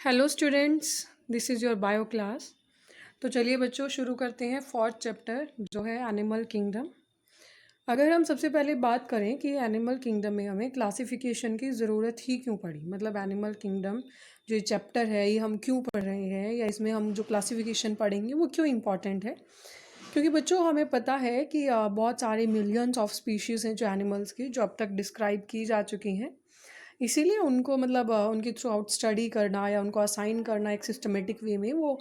Hello students, this is your bio class. तो चलिए बच्चों शुरू करते हैं फोर्थ चैप्टर जो है एनिमल किंगडम। अगर हम सबसे पहले बात करें कि एनिमल किंगडम में हमें क्लासिफिकेशन की ज़रूरत ही क्यों पड़ी, मतलब एनिमल किंगडम जो चैप्टर है ये हम क्यों पढ़ रहे हैं या इसमें हम जो क्लासिफिकेशन पढ़ेंगे वो क्यों इम्पॉर्टेंट है। क्योंकि बच्चों हमें पता है कि बहुत सारे मिलियंस ऑफ स्पीशीज़ हैं जो एनिमल्स की जो अब तक डिस्क्राइब की जा चुकी हैं। इसीलिए उनको मतलब उनके थ्रू आउट स्टडी करना या उनको असाइन करना एक सिस्टमेटिक वे में वो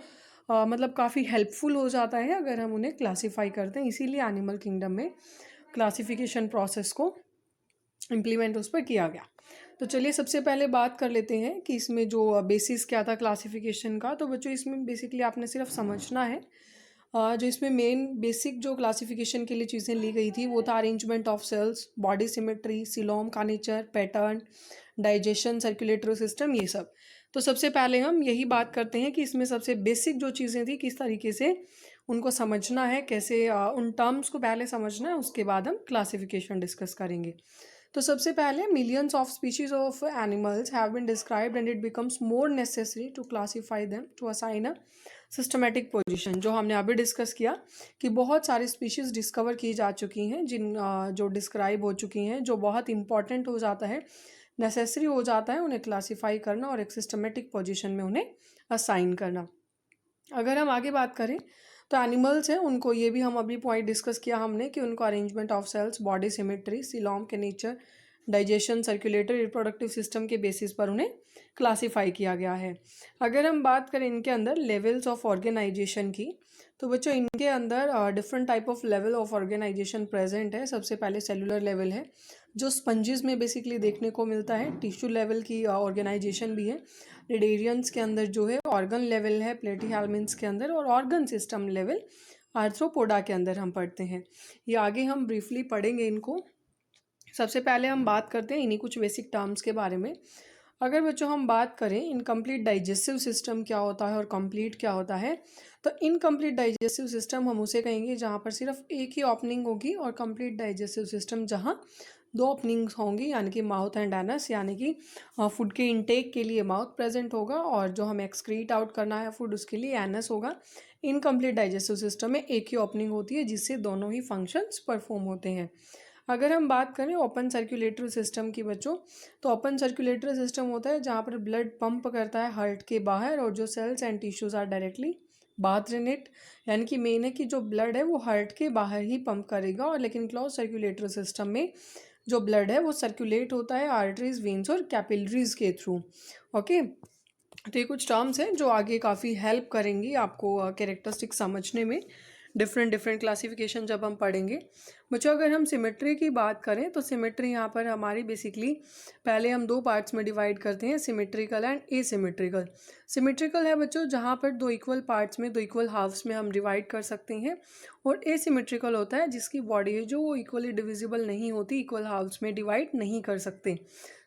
मतलब काफ़ी हेल्पफुल हो जाता है अगर हम उन्हें क्लासीफाई करते हैं। इसीलिए एनिमल किंगडम में क्लासिफिकेशन प्रोसेस को इम्प्लीमेंट उस पर किया गया। तो चलिए सबसे पहले बात कर लेते हैं कि इसमें जो बेसिस क्या था क्लासिफिकेशन का। तो बच्चों इसमें बेसिकली आपने सिर्फ समझना है जो इसमें मेन बेसिक जो क्लासिफिकेशन के लिए चीज़ें ली गई थी वो था arrangement of cells, body symmetry, coelom का nature, pattern, digestion, circulatory system, ये सब। तो सबसे पहले हम यही बात करते हैं कि इसमें सबसे बेसिक जो चीज़ें थी किस तरीके से उनको समझना है, कैसे उन टर्म्स को पहले समझना है, उसके बाद हम क्लासिफिकेशन डिस्कस करेंगे। तो सबसे पहले millions of species of animals have been described and it becomes more necessary to classify them to assign a systematic position. जो हमने अभी डिस्कस किया कि बहुत सारी स्पीशीज़ डिस्कवर की जा चुकी हैं जिन जो डिस्क्राइब हो चुकी हैं, जो बहुत इंपॉर्टेंट हो जाता है, नेसेसरी हो जाता है उन्हें क्लासीफाई करना और एक सिस्टमेटिक पोजीशन में उन्हें असाइन करना। अगर हम आगे बात करें तो एनिमल्स हैं उनको, ये भी हम अभी पॉइंट डिस्कस किया हमने कि उनको arrangement of cells, body symmetry, coelom के nature, digestion, circulatory, reproductive system के बेसिस पर उन्हें क्लासीफाई किया गया है। अगर हम बात करें इनके अंदर लेवल्स ऑफ ऑर्गेनाइजेशन की, तो बच्चों इनके अंदर different type of level of organisation present है। सबसे पहले सेलुलर लेवल है जो स्पंजेस में बेसिकली देखने को मिलता है। टिश्यू लेवल की ऑर्गेनाइजेशन भी है। रेडेरियंस के अंदर जो है ऑर्गन लेवल है, प्लेटीहेल्मिन्थ्स के अंदर, और ऑर्गन सिस्टम लेवल आर्थ्रोपोडा के अंदर हम पढ़ते हैं। ये आगे हम ब्रीफली पढ़ेंगे इनको। सबसे पहले हम बात करते हैं इन्हीं कुछ बेसिक टर्म्स के बारे में। अगर बच्चों हम बात करें इनकम्प्लीट डाइजेस्टिव सिस्टम क्या होता है और कंप्लीट क्या होता है, तो इनकम्प्लीट डाइजेस्टिव सिस्टम हम उसे कहेंगे जहाँ पर सिर्फ एक ही ओपनिंग होगी, और कंप्लीट डाइजेस्टिव सिस्टम जहाँ दो ओपनिंग्स होंगी, यानी कि माउथ एंड एनस, यानी कि फूड के इनटेक के लिए माउथ प्रेजेंट होगा और जो हमें एक्सक्रीट आउट करना है फूड उसके लिए एनस होगा। इनकम्प्लीट डाइजेस्टिव सिस्टम में एक ही ओपनिंग होती है जिससे दोनों ही फंक्शंस परफॉर्म होते हैं। अगर हम बात करें ओपन सर्कुलेटरी सिस्टम की बच्चों, तो ओपन सर्कुलेटरी सिस्टम होता है जहाँ पर ब्लड पंप करता है हार्ट के बाहर और जो cells and tissues are directly bath in it, यानी कि मेन है कि जो ब्लड है वो हार्ट के बाहर ही पंप करेगा। और लेकिन क्लोज सर्कुलेटरी सिस्टम में जो ब्लड है वो सर्कुलेट होता है आर्टरीज, वेन्स और कैपिलरीज के थ्रू। ओके, तो ये कुछ टर्म्स हैं जो आगे काफ़ी हेल्प करेंगी आपको कैरेक्टरिस्टिक समझने में। डिफरेंट डिफरेंट क्लासिफिकेशन जब हम पढ़ेंगे बच्चों, अगर हम सिमेट्री की बात करें तो सिमेट्री यहाँ पर हमारी बेसिकली पहले हम दो पार्ट्स में डिवाइड करते हैं, सिमेट्रिकल एंड एसिमेट्रिकल। सिमेट्रिकल है बच्चों जहाँ पर दो इक्वल पार्ट्स में, दो इक्वल हाफ्स में हम डिवाइड कर सकते हैं। और एसिमेट्रिकल होता है जिसकी बॉडी है जो वो इक्वली डिविजिबल नहीं होती, इक्वल हाफ्स में डिवाइड नहीं कर सकते।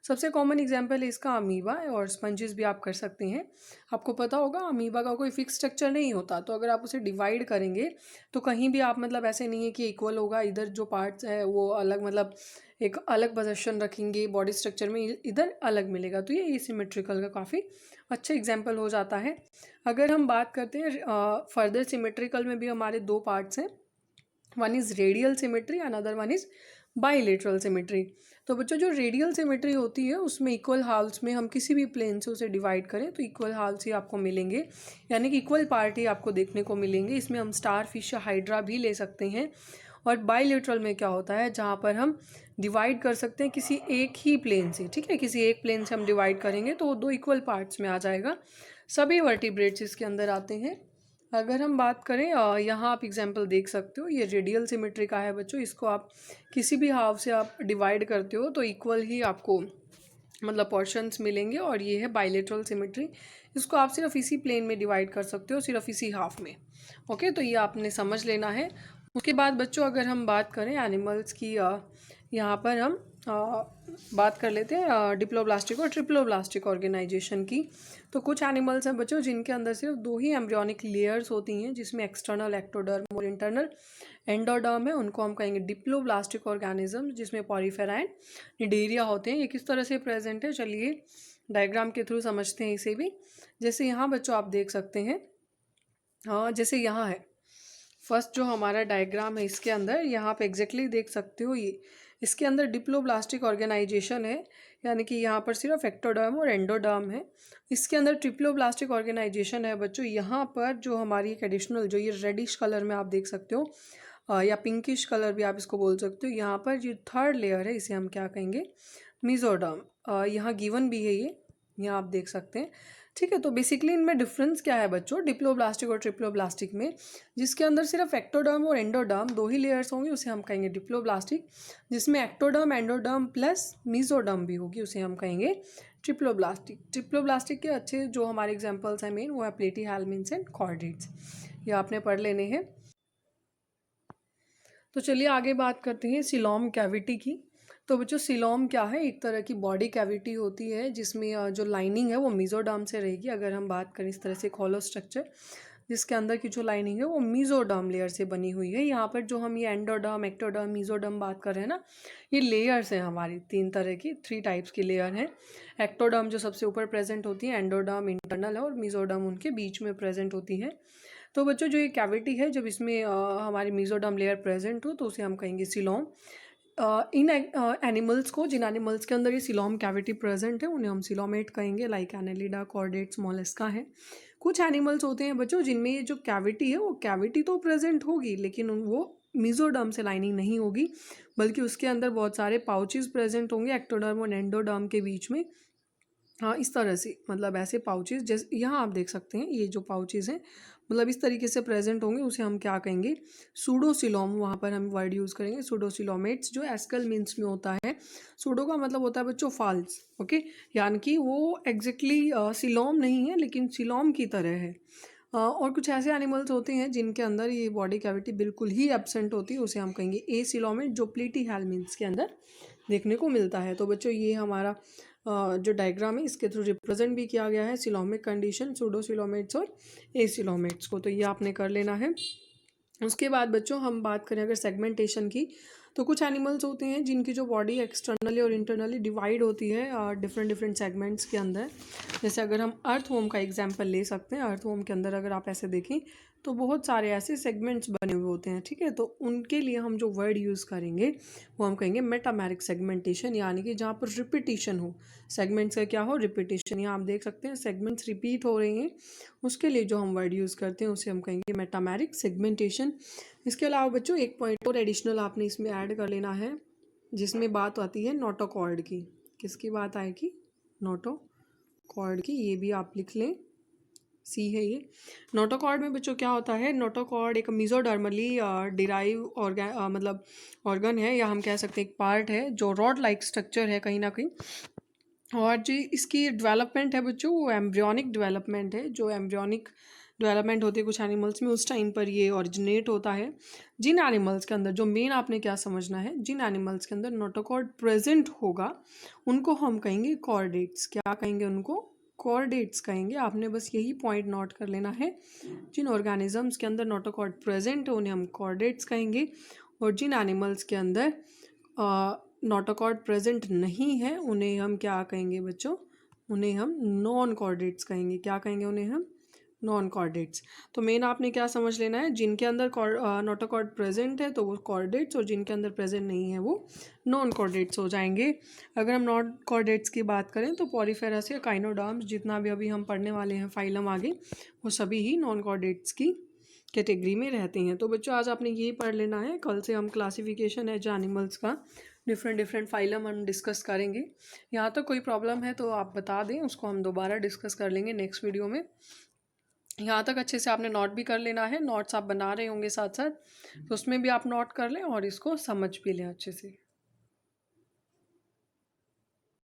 सबसे कॉमन एग्जांपल है इसका अमीबा, और स्पंजेस भी आप कर सकते हैं। आपको पता होगा अमीबा का कोई फिक्स स्ट्रक्चर नहीं होता, तो अगर आप उसे डिवाइड करेंगे तो कहीं भी आप मतलब ऐसे नहीं है कि इक्वल होगा, इधर जो पार्ट्स है वो अलग, मतलब एक अलग पोजीशन रखेंगे बॉडी स्ट्रक्चर में, इधर अलग मिलेगा। तो ये एसिमेट्रिकल का काफ़ी अच्छा एग्जाम्पल हो जाता है। अगर हम बात करते हैं फर्दर सिमेट्रिकल में भी हमारे दो पार्ट्स हैं, one is radial symmetry, another one is bilateral symmetry. तो बच्चों जो रेडियल सिमेट्री होती है उसमें इक्वल हाल्स में हम किसी भी प्लेन से उसे डिवाइड करें तो इक्वल हाल्स ही आपको मिलेंगे, यानी कि इक्वल पार्ट ही आपको देखने को मिलेंगे। इसमें हम स्टार फिश या हाइड्रा भी ले सकते हैं। और बाईलेटरल में क्या होता है, जहाँ पर हम डिवाइड कर सकते हैं किसी एक ही प्लेन से, ठीक है, किसी एक प्लेन से हम डिवाइड करेंगे तो वो दो इक्वल पार्ट्स में आ जाएगा। सभी वर्टिब्रेट्स इसके अंदर आते हैं। अगर हम बात करें यहाँ आप एग्जांपल देख सकते हो, ये रेडियल सिमेट्री का है बच्चों। इसको आप किसी भी हाफ से आप डिवाइड करते हो तो इक्वल ही आपको मतलब पोर्शंस मिलेंगे। और ये है बाइलेटरल सिमेट्री, इसको आप सिर्फ इसी प्लेन में डिवाइड कर सकते हो, सिर्फ इसी हाफ में। ओके, तो ये आपने समझ लेना है। उसके बाद बच्चों अगर हम बात करें एनिमल्स की, यहाँ पर हम बात कर लेते हैं डिप्लोब्लास्टिक और ट्रिप्लोब्लास्टिक ऑर्गेनाइजेशन की। तो कुछ एनिमल्स हैं बच्चों जिनके अंदर सिर्फ दो ही एम्ब्रियोनिक लेयर्स होती हैं, जिसमें एक्सटर्नल एक्टोडर्म और इंटरनल एंडोडर्म है, उनको हम कहेंगे डिप्लोब्लास्टिक ऑर्गेनिज्म, जिसमें पॉरीफेरा एंड निडेरिया होते हैं। ये किस तरह से प्रेजेंट है, चलिए डायग्राम के थ्रू समझते हैं इसे भी। जैसे यहाँ बच्चों आप देख सकते हैं, हाँ जैसे यहाँ है फर्स्ट जो हमारा डायग्राम है, इसके अंदर यहाँ पे एग्जैक्टली देख सकते हो ये इसके अंदर डिप्लोब्लास्टिक ऑर्गेनाइजेशन है, यानी कि यहाँ पर सिर्फ एक्टोडर्म और एंडोडर्म है। इसके अंदर ट्रिप्लोब्लास्टिक ऑर्गेनाइजेशन है बच्चों। यहाँ पर जो हमारी एक एडिशनल जो ये रेडिश कलर में आप देख सकते हो, या पिंकिश कलर भी आप इसको बोल सकते हो, यहाँ पर जो थर्ड लेयर है इसे हम क्या कहेंगे, मेसोडर्म। यहाँ गिवन भी है ये, यहाँ आप देख सकते हैं। ठीक है, तो बेसिकली इनमें डिफरेंस क्या है बच्चों, डिप्लोब्लास्टिक और ट्रिप्लोब्लास्टिक में? जिसके अंदर सिर्फ एक्टोडर्म और एंडोडर्म दो ही लेयर्स होंगे उसे हम कहेंगे डिप्लोब्लास्टिक। जिसमें एक्टोडर्म, एंडोडर्म प्लस मेसोडर्म भी होगी उसे हम कहेंगे ट्रिप्लोब्लास्टिक। ट्रिप्लोब्लास्टिक के अच्छे जो हमारे एग्जाम्पल्स हैं मेन, वो है प्लेटीहेल्मिन्थ्स एंड कॉर्डेट्स। ये आपने पढ़ लेने हैं। तो चलिए आगे बात करते हैं सीलोम कैविटी की। तो बच्चों सीलोम क्या है, एक तरह की बॉडी कैविटी होती है जिसमें जो लाइनिंग है वो मेसोडर्म से रहेगी। अगर हम बात करें इस तरह से हॉलो स्ट्रक्चर, जिसके अंदर की जो लाइनिंग है वो मेसोडर्म लेयर से बनी हुई है। यहाँ पर जो हम ये एंडोडर्म, एक्टोडर्म, मेसोडर्म बात कर रहे हैं ना, ये लेयर्स हैं हमारी, तीन तरह की, 3 टाइप्स की लेयर हैं। एक्टोडर्म जो सबसे ऊपर प्रेजेंट होती है, एंडोडर्म इंटरनल है और मेसोडर्म उनके बीच में प्रेजेंट होती है। तो बच्चों जो ये कैविटी है, जब इसमें हमारी मेसोडर्म लेयर प्रेजेंट हो तो उसे हम कहेंगे सीलोम। इन एनिमल्स को, जिन एनिमल्स के अंदर ये सीलोम कैविटी प्रेजेंट है उन्हें हम सीलोमेट कहेंगे, लाइक एनेलिडा, कॉर्डेट्स, मोलस्का है। कुछ एनिमल्स होते हैं बच्चों जिनमें ये जो कैविटी है वो कैविटी तो प्रेजेंट होगी लेकिन वो मेसोडर्म से लाइनिंग नहीं होगी, बल्कि उसके अंदर बहुत सारे पाउचेस प्रेजेंट होंगे एक्टोडर्म और एंडोडर्म के बीच में। हाँ इस तरह से, मतलब ऐसे पाउचेस, जैसे यहाँ आप देख सकते हैं ये जो पाउचेस हैं, मतलब इस तरीके से प्रेजेंट होंगे, उसे हम क्या कहेंगे, सूडोसीलोम। वहाँ पर हम वर्ड यूज़ करेंगे सूडोसीलोमेट्स, जो एस्कल मीन्स में होता है। सूडो का मतलब होता है बच्चों फॉल्स, ओके, यानी कि वो एग्जैक्टली सीलोम नहीं है लेकिन सीलोम की तरह है। और कुछ ऐसे एनिमल्स होते हैं जिनके अंदर ये बॉडी कैविटी बिल्कुल ही एब्सेंट होती है, उसे हम कहेंगे एसीलोमेट, जो प्लेटीहेल्मिन्थ्स के अंदर देखने को मिलता है। तो बच्चों ये हमारा जो डायग्राम है इसके थ्रू रिप्रेजेंट भी किया गया है सीलोमिक कंडीशन, सूडोसीलोमेट्स और एसीलोमेट्स को, तो ये आपने कर लेना है। उसके बाद बच्चों हम बात करें अगर सेगमेंटेशन की, तो कुछ एनिमल्स होते हैं जिनकी जो बॉडी एक्सटर्नली और इंटरनली डिवाइड होती है डिफरेंट डिफरेंट सेगमेंट्स के अंदर। जैसे अगर हम अर्थवॉर्म का एग्जांपल ले सकते हैं, अर्थवॉर्म के अंदर अगर आप ऐसे देखें तो बहुत सारे ऐसे सेगमेंट्स बने हुए होते हैं। ठीक है, तो उनके लिए हम जो वर्ड यूज़ करेंगे वो हम कहेंगे मेटामेरिक सेगमेंटेशन, यानी कि जहाँ पर रिपीटिशन हो, सेगमेंट्स का क्या हो, रिपीटिशन। यहाँ आप देख सकते हैं सेगमेंट्स रिपीट हो रहे हैं, उसके लिए जो हम वर्ड यूज़ करते हैं उसे हम कहेंगे मेटामेरिक सेगमेंटेशन। इसके अलावा बच्चों एक पॉइंट और एडिशनल आपने इसमें ऐड कर लेना है, जिसमें बात आती है नोटोकॉर्ड की। किसकी बात आएगी, नोटोकॉर्ड की, ये भी आप लिख लें, सी है ये। नोटोकॉर्ड में बच्चों क्या होता है, नोटोकॉर्ड एक मेसोडर्मली डिराइव मतलब ऑर्गन है, या हम कह सकते हैं एक पार्ट है जो रॉड लाइक स्ट्रक्चर है कहीं ना कहीं। और जो इसकी डेवलपमेंट है बच्चों वो एम्ब्रियोनिक डेवलपमेंट है। जो एम्ब्रियोनिक डेवलपमेंट होती है कुछ एनिमल्स में, उस टाइम पर ये ओरिजिनेट होता है। जिन एनिमल्स के अंदर, जो मेन आपने क्या समझना है, जिन एनिमल्स के अंदर नोटोकॉर्ड प्रेजेंट होगा उनको हम कहेंगे कॉर्डेट्स। क्या कहेंगे उनको, कॉर्डेट्स कहेंगे। आपने बस यही पॉइंट नोट कर लेना है, जिन ऑर्गेनिजम्स के अंदर नोटोकॉर्ड प्रेजेंट है उन्हें हम कॉर्डेट्स कहेंगे, और जिन एनिमल्स के अंदर नोटोकॉर्ड प्रेजेंट नहीं है उन्हें हम क्या कहेंगे बच्चों, उन्हें हम नॉन कॉर्डेट्स कहेंगे। क्या कहेंगे उन्हें हम, नॉन कॉर्डेट्स। तो मेन आपने क्या समझ लेना है, जिनके अंदर नोटोकॉर्ड प्रेजेंट है तो वो कॉर्डेट्स, और जिनके अंदर प्रेजेंट नहीं है वो नॉन कॉर्डेट्स हो जाएंगे। अगर हम नॉन कॉर्डेट्स की बात करें तो पॉलीफेरस या काइनोडर्म्स, जितना भी अभी हम पढ़ने वाले हैं फाइलम आगे, वो सभी ही नॉन कॉर्डेट्स की कैटेगरी में रहते हैं। तो बच्चों आज आपने ये पढ़ लेना है, कल से हम क्लासिफिकेशन है जो एनिमल्स का डिफरेंट फाइलम हम डिस्कस करेंगे। यहाँ तक कोई प्रॉब्लम है तो आप बता दें, उसको हम दोबारा डिस्कस कर लेंगे नेक्स्ट वीडियो में। यहाँ तक अच्छे से आपने नोट भी कर लेना है, नोट्स आप बना रहे होंगे साथ साथ, तो उसमें भी आप नोट कर लें और इसको समझ भी लें अच्छे से।